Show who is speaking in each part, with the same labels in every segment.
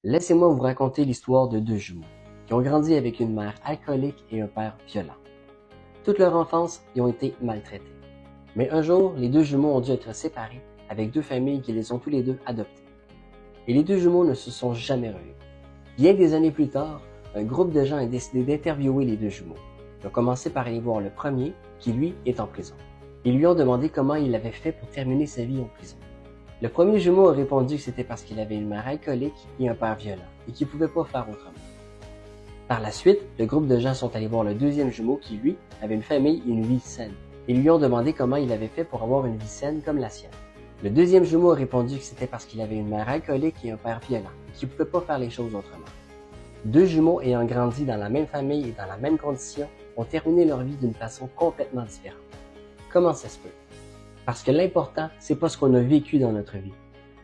Speaker 1: Laissez-moi vous raconter l'histoire de deux jumeaux qui ont grandi avec une mère alcoolique et un père violent. Toute leur enfance, ils ont été maltraités. Mais un jour, les deux jumeaux ont dû être séparés avec deux familles qui les ont tous les deux adoptés. Et les deux jumeaux ne se sont jamais revus. Bien des années plus tard, un groupe de gens a décidé d'interviewer les deux jumeaux. Ils ont commencé par aller voir le premier, qui lui est en prison. Ils lui ont demandé comment il avait fait pour terminer sa vie en prison. Le premier jumeau a répondu que c'était parce qu'il avait une mère alcoolique et un père violent, et qu'il ne pouvait pas faire autrement. Par la suite, le groupe de gens sont allés voir le deuxième jumeau qui, lui, avait une famille et une vie saine. Ils lui ont demandé comment il avait fait pour avoir une vie saine comme la sienne. Le deuxième jumeau a répondu que c'était parce qu'il avait une mère alcoolique et un père violent, et qu'il ne pouvait pas faire les choses autrement. Deux jumeaux ayant grandi dans la même famille et dans la même condition ont terminé leur vie d'une façon complètement différente. Comment ça se peut? Parce que l'important, c'est pas ce qu'on a vécu dans notre vie.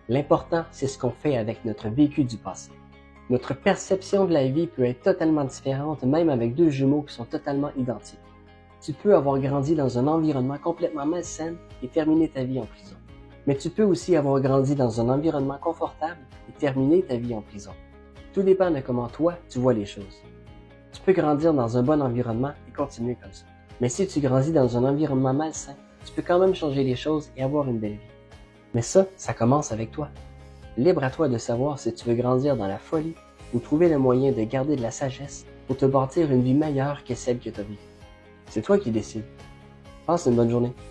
Speaker 1: L'important, c'est ce qu'on fait avec notre vécu du passé. Notre perception de la vie peut être totalement différente, même avec deux jumeaux qui sont totalement identiques. Tu peux avoir grandi dans un environnement complètement malsain et terminer ta vie en prison. Mais tu peux aussi avoir grandi dans un environnement confortable et terminer ta vie en prison. Tout dépend de comment toi, tu vois les choses. Tu peux grandir dans un bon environnement et continuer comme ça. Mais si tu grandis dans un environnement malsain, tu peux quand même changer les choses et avoir une belle vie. Mais ça commence avec toi. Libre à toi de savoir si tu veux grandir dans la folie ou trouver le moyen de garder de la sagesse pour te bâtir une vie meilleure que celle que tu as vécue. C'est toi qui décides. Passe une bonne journée.